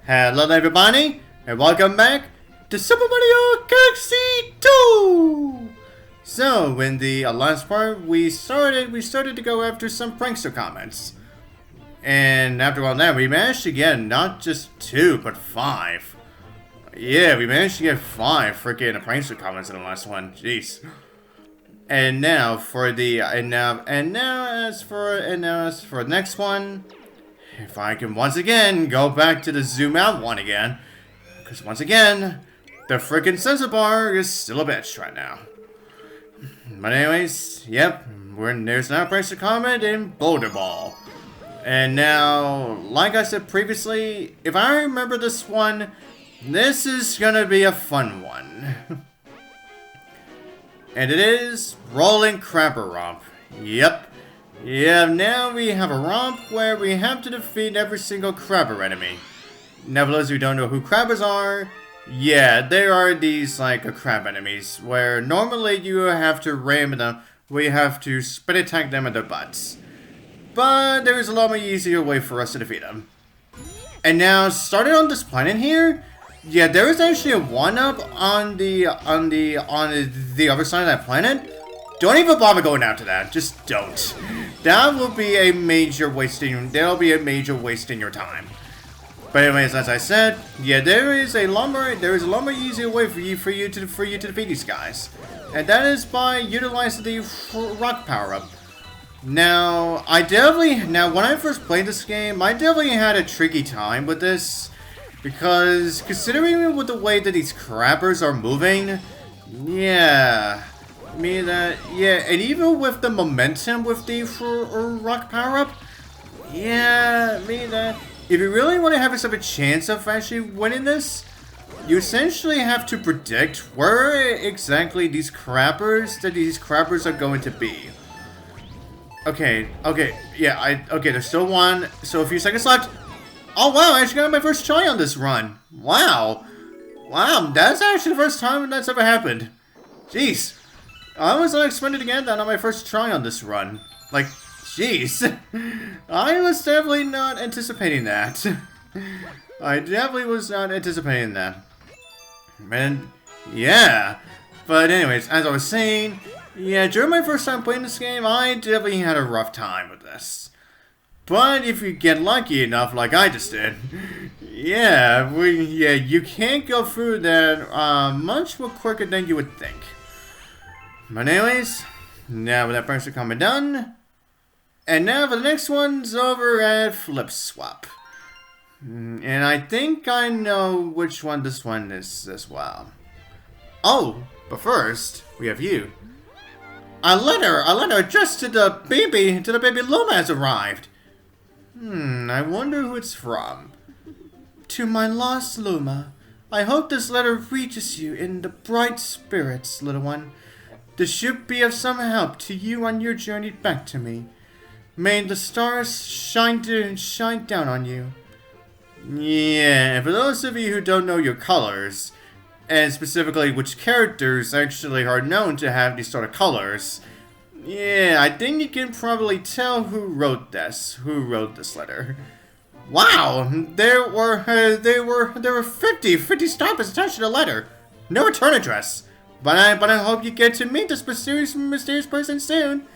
Hello everybody, and welcome back to Super Mario Galaxy 2! So, in the last part, we started to go after some Prankster Comets. And after all that, we managed to get not just 2, but 5. Yeah, we managed to get 5 freaking Prankster Comets in the last one. Jeez. And now for the as for the next one, if I can once again go back to the zoom out one again, because once again, the freaking sensor bar is still a bitch right now. But anyways, yep, there's now a Prankster Comet in Boulder Bowl. And now, like I said previously, if I remember this one, this is gonna be a fun one. And it is Rolling Crabber Romp. Yep. Yeah, now we have a romp where we have to defeat every single crabber enemy. Now for those who don't know who crabbers are, yeah, there are these like crab enemies where normally you have to ram them, we have to spin attack them in their butts. But there's a lot more easier way for us to defeat them. And now, starting on this planet here, yeah, there is actually a 1-up on the other side of that planet. Don't even bother going out to that. Just don't. That will be a major wasting. There'll be a major waste in your time. But anyways, as I said, yeah, there is a lot more easier way for you to defeat these guys, and that is by utilizing the rock power up. Now, when I first played this game, I definitely had a tricky time with this, because considering with the way that these crabbers are moving, yeah. And even with the momentum with the rock power up, yeah, if you really want to have yourself a chance of actually winning this, you essentially have to predict where exactly these crabbers are going to be. Okay, there's still one, so a few seconds left. Oh wow, I actually got my first try on this run. Wow, that's actually the first time that's ever happened. Jeez. I was not expecting to get that on my first try on this run. Like, jeez. I was definitely not anticipating that. I definitely was not anticipating that. Man, yeah. But anyways, as I was saying, yeah, during my first time playing this game, I definitely had a rough time with this. But if you get lucky enough, like I just did, yeah, you can't go through that much more quicker than you would think. But anyways, now with that Prankster Comet done, and now for the next one's over at Flip Swap. And I think I know which one this one is as well. Oh, but first, we have you. A letter addressed to the baby Luma has arrived. I wonder who it's from. To my lost Luma, I hope this letter reaches you in the bright spirits, little one. This should be of some help to you on your journey back to me. May the stars shine down on you. Yeah, and for those of you who don't know your colors, and specifically which characters actually are known to have these sort of colors, yeah, I think you can probably tell who wrote this letter. Wow, there were 50 stoppers attached to the letter. No return address. But I hope you get to meet this mysterious person soon.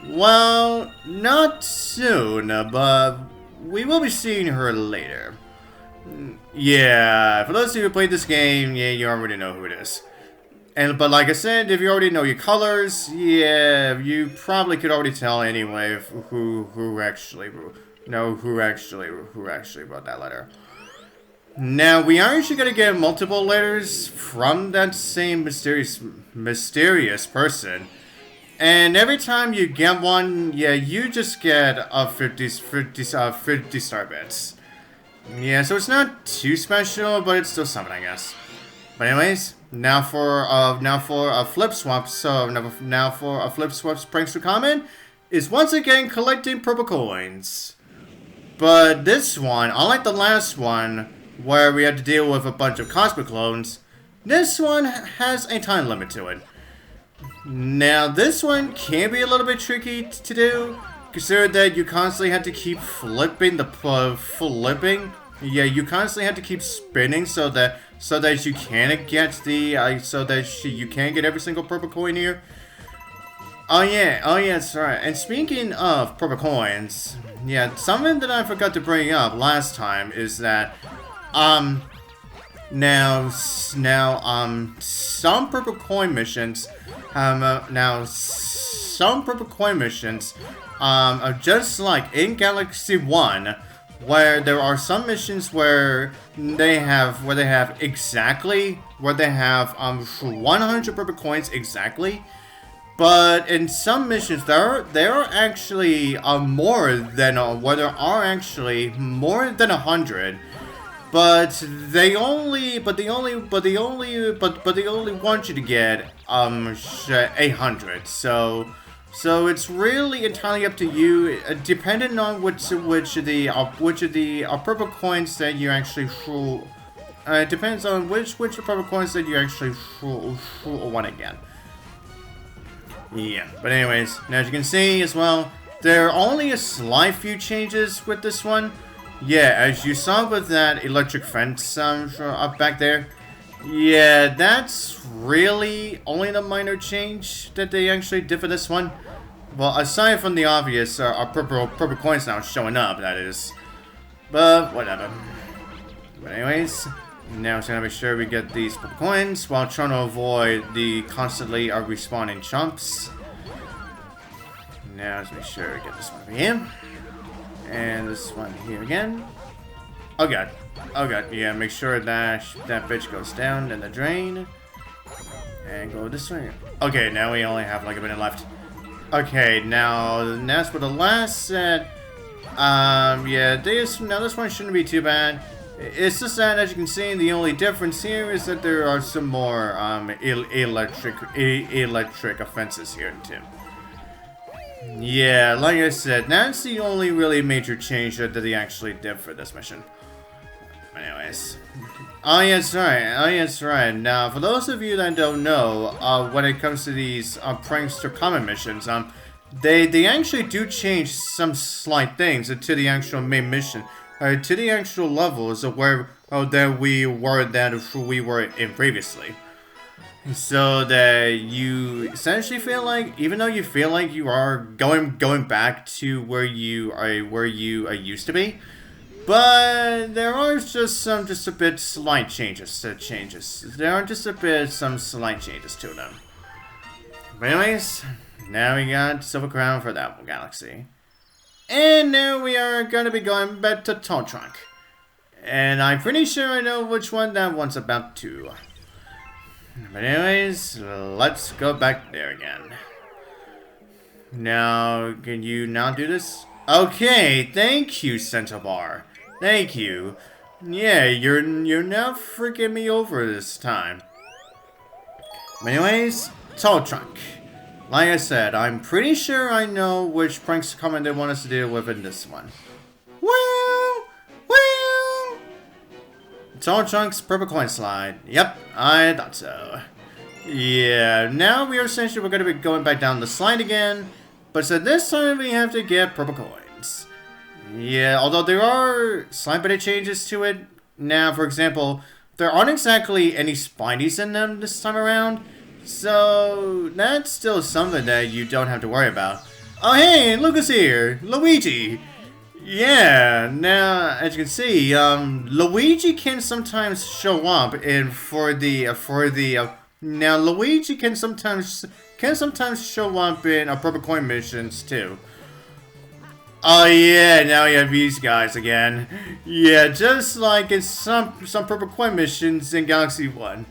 Well, not soon, but we will be seeing her later. Yeah, for those of you who played this game, yeah, you already know who it is. But like I said, if you already know your colors, yeah, you probably could already tell anyway who actually wrote that letter. Now, we are actually going to get multiple letters from that same mysterious person. And every time you get one, yeah, you just get a 50 star bits. Yeah, so it's not too special, but it's still something, I guess. But anyways, now for a Flip Swap, now for a Flip Swap's Prankster Comet is once again collecting purple coins. But this one, unlike the last one, where we had to deal with a bunch of cosmic clones, this one has a time limit to it. Now, this one can be a little bit tricky to do, consider that you constantly have to keep flipping Yeah, you constantly have to keep spinning so that you can get the you can get every single purple coin here. Oh yeah, that's right. And speaking of purple coins, yeah, something that I forgot to bring up last time is that now some purple coin missions are just like in Galaxy 1, where there are some missions where they have 100 purple coins exactly. But in some missions, there are actually more than 100. But they only want you to get 800. So it's really entirely up to you, depending on which of the purple coins that you actually depends on which purple coins that you actually want to get. Yeah, but anyways, now as you can see as well, there are only a slight few changes with this one. Yeah, as you saw with that electric fence up back there. Yeah, that's really only the minor change that they actually did for this one. Well, aside from the obvious purple coins now showing up, that is. But whatever. But anyways, now we're gonna make sure we get these purple coins while trying to avoid the constantly respawning chumps. Now let's make sure we get this one over here. And this one here again. Oh god. Oh god. Yeah, make sure that bitch goes down in the drain. And go this way. Okay, now we only have like a minute left. Okay, now that's for the last set. Yeah, this one shouldn't be too bad. It's just that, as you can see, the only difference here is that there are some more electric offenses here too. Yeah, like I said, that's the only really major change that they actually did for this mission. Anyways. Oh, yeah, that's right. Now, for those of you that don't know, when it comes to these Prankster Comet missions, they actually do change some slight things to the actual main mission, to the actual levels of where we were in previously. So that you essentially feel like, even though you feel like you are going back to where you used to be, but there are just a bit slight changes. There are just some slight changes to them. But anyways, now we got Silver Crown for that galaxy, and now we are gonna be going back to Tall Trunk, and I'm pretty sure I know which one that one's about to. But anyways, let's go back there again. Now, can you now do this? Okay, thank you, Centaur. Thank you. Yeah, you're now freaking me over this time. But anyways, Tall Trunk. Like I said, I'm pretty sure I know which Prankster Comet they want us to deal with in this one. Well. Tall Trunk's purple coin slide. Yep, I thought so. Yeah, now we're going to be going back down the slide again, but so this time we have to get purple coins. Yeah, although there are slight bit of changes to it. Now, for example, there aren't exactly any Spideys in them this time around, so that's still something that you don't have to worry about. Oh hey, look who's here, Luigi! Yeah, now, as you can see, Luigi can sometimes show up now Luigi can sometimes show up in purple coin missions too. Oh yeah, now we have these guys again. Yeah, just like in some purple coin missions in Galaxy 1.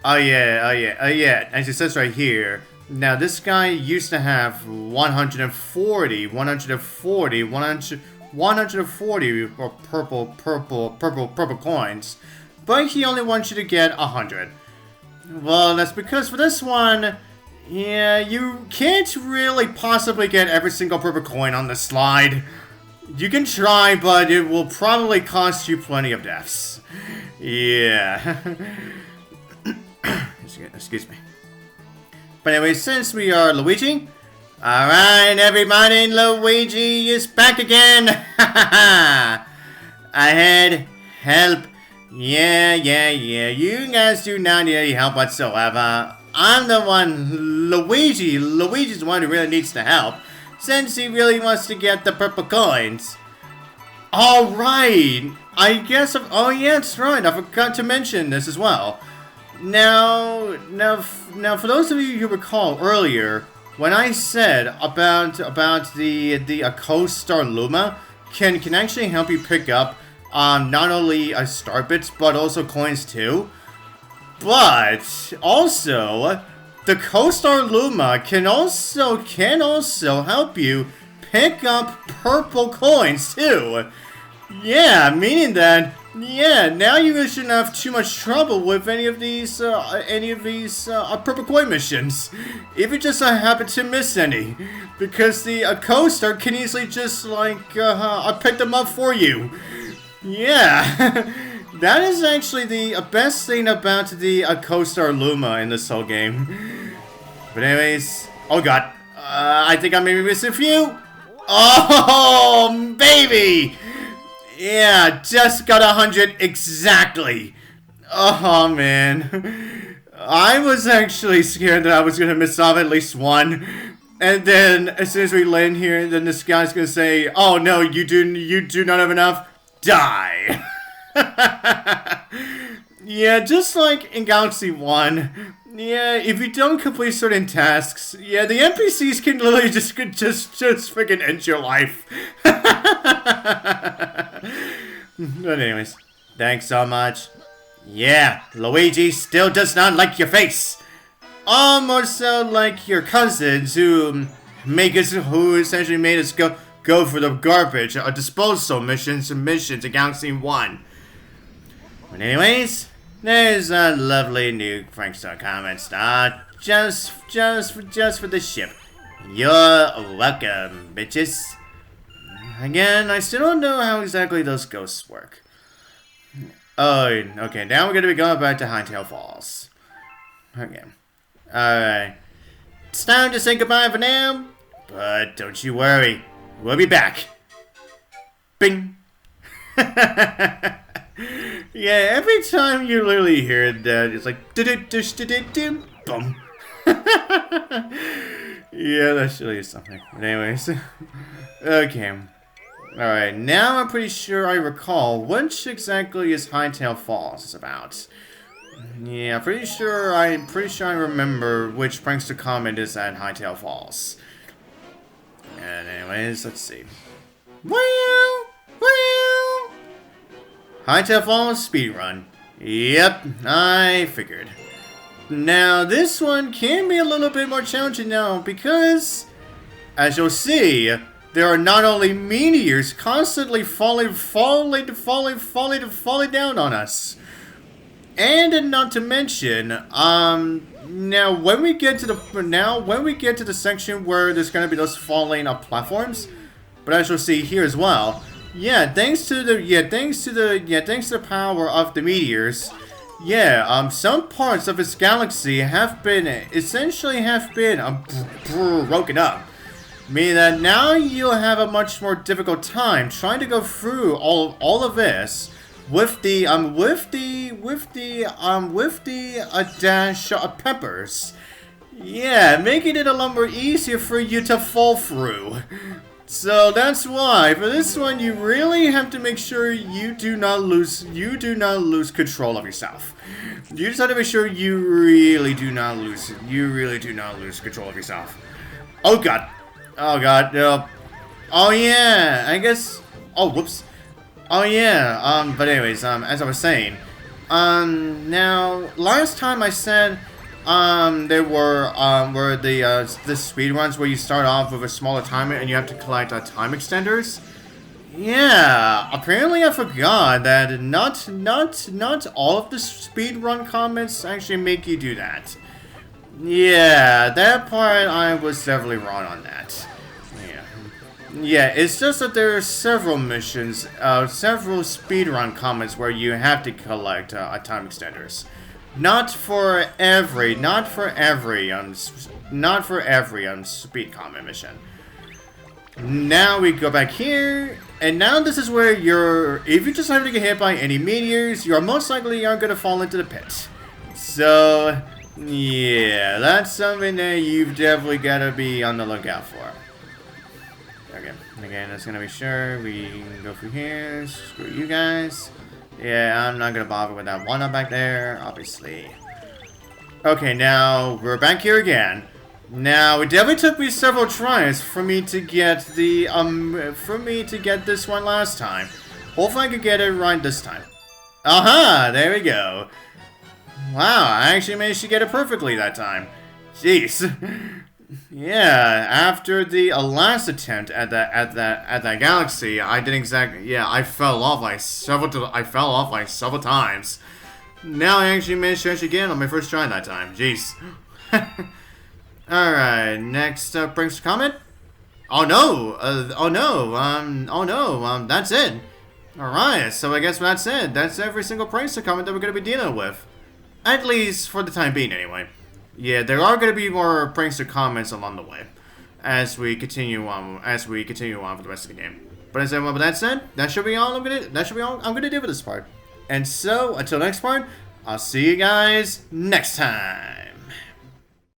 Oh yeah, as it says right here. Now this guy used to have 140 purple coins, but he only wants you to get 100. Well, that's because for this one, yeah, you can't really possibly get every single purple coin on the slide. You can try, but it will probably cost you plenty of deaths. Yeah. Excuse me. But anyway, since we are Luigi, alright everybody, Luigi is back again! Ahead, Help. Yeah. You guys do not need any help whatsoever. I'm the one, Luigi. Luigi's the one who really needs the help, since he really wants to get the purple coins. Alright. I guess, oh yeah, that's right. I forgot to mention this as well. Now, for those of you who recall earlier, when I said about the Co-Star Luma can actually help you pick up not only star bits but also coins too, but also the Co-Star Luma can also help you pick up purple coins too. Yeah, meaning that, yeah, now you really shouldn't have too much trouble with any of these purple coin missions, if you just happen to miss any, because the Co-Star can easily just pick them up for you. Yeah, that is actually the best thing about the Co-Star Luma in this whole game. But anyways, oh god, I think I may be missing a few. Oh, baby! Yeah, just got 100 exactly. Oh, man. I was actually scared that I was going to miss off at least one. And then, as soon as we land here, then this guy's going to say, oh, no, you do not have enough. Die. Yeah, just like in Galaxy 1. Yeah, if you don't complete certain tasks, yeah, the NPCs can literally just freaking end your life. But anyways, thanks so much. Yeah, Luigi still does not like your face. Almost so like your cousins who essentially made us go for the garbage disposal missions in Galaxy 1. But anyways, there's a lovely new Prankster Comets just for the ship. You're welcome, bitches. Again, I still don't know how exactly those ghosts work. Oh, okay, now we're gonna be going back to Hightail Falls. Okay. Alright. It's time to say goodbye for now, but don't you worry, we'll be back. Bing! Yeah, every time you literally hear that, it's like boom. Yeah, that's really something. But anyways, okay. Alright, now I'm pretty sure I recall which exactly is Hightail Falls is about. Yeah, pretty sure I remember which Prankster Comet is at Hightail Falls. And anyways, let's see. Hightail Falls speedrun. Yep, I figured. Now, this one can be a little bit more challenging now because, as you'll see, there are not only meteors constantly falling down on us. And not to mention, now when we get to the section where there's gonna be those falling platforms, but as you'll see here as well, yeah, thanks to the power of the meteors, yeah, some parts of its galaxy have been broken up. Meaning that now you'll have a much more difficult time trying to go through all of this with the dash of peppers. Yeah, making it a lot more easier for you to fall through. So that's why for this one you really have to make sure you do not lose control of yourself. You just have to make sure you really do not lose control of yourself. Oh god. Oh god, no. Oh yeah, I guess. Oh whoops. Oh yeah. But anyways, as I was saying, now last time I said, there were the speed runs where you start off with a smaller timer and you have to collect time extenders. Yeah, apparently I forgot that not all of the speedrun comments actually make you do that. Yeah, that part I was definitely wrong on that. Yeah, it's just that there are several missions, several speedrun comments where you have to collect time extenders. Not for every speed comment mission. Now we go back here, And now this is where if you just happen to get hit by any meteors, you're most likely aren't going to fall into the pit. So, yeah, that's something that you've definitely got to be on the lookout for. Okay, again, that's going to be sure. We can go through here. Screw you guys. Yeah, I'm not going to bother with that one up back there, obviously. Okay, now we're back here again. Now, it definitely took me several tries for me to get the, this one last time. Hopefully I could get it right this time. Aha! There we go. Wow, I actually managed to get it perfectly that time. Jeez. Yeah, after the last attempt at that galaxy, I didn't exactly, yeah, I fell off like several times. Now I actually managed to actually get it on my first try that time. Jeez. Alright, next up, Prankster Comet. Oh no, that's it. Alright, so I guess that's it. That's every single Prankster Comet that we're going to be dealing with. At least for the time being, anyway. Yeah, there are going to be more Prankster Comets along the way. As we continue on for the rest of the game. But as with that said, that should be all I'm gonna do for this part. And so, until next part, I'll see you guys next time.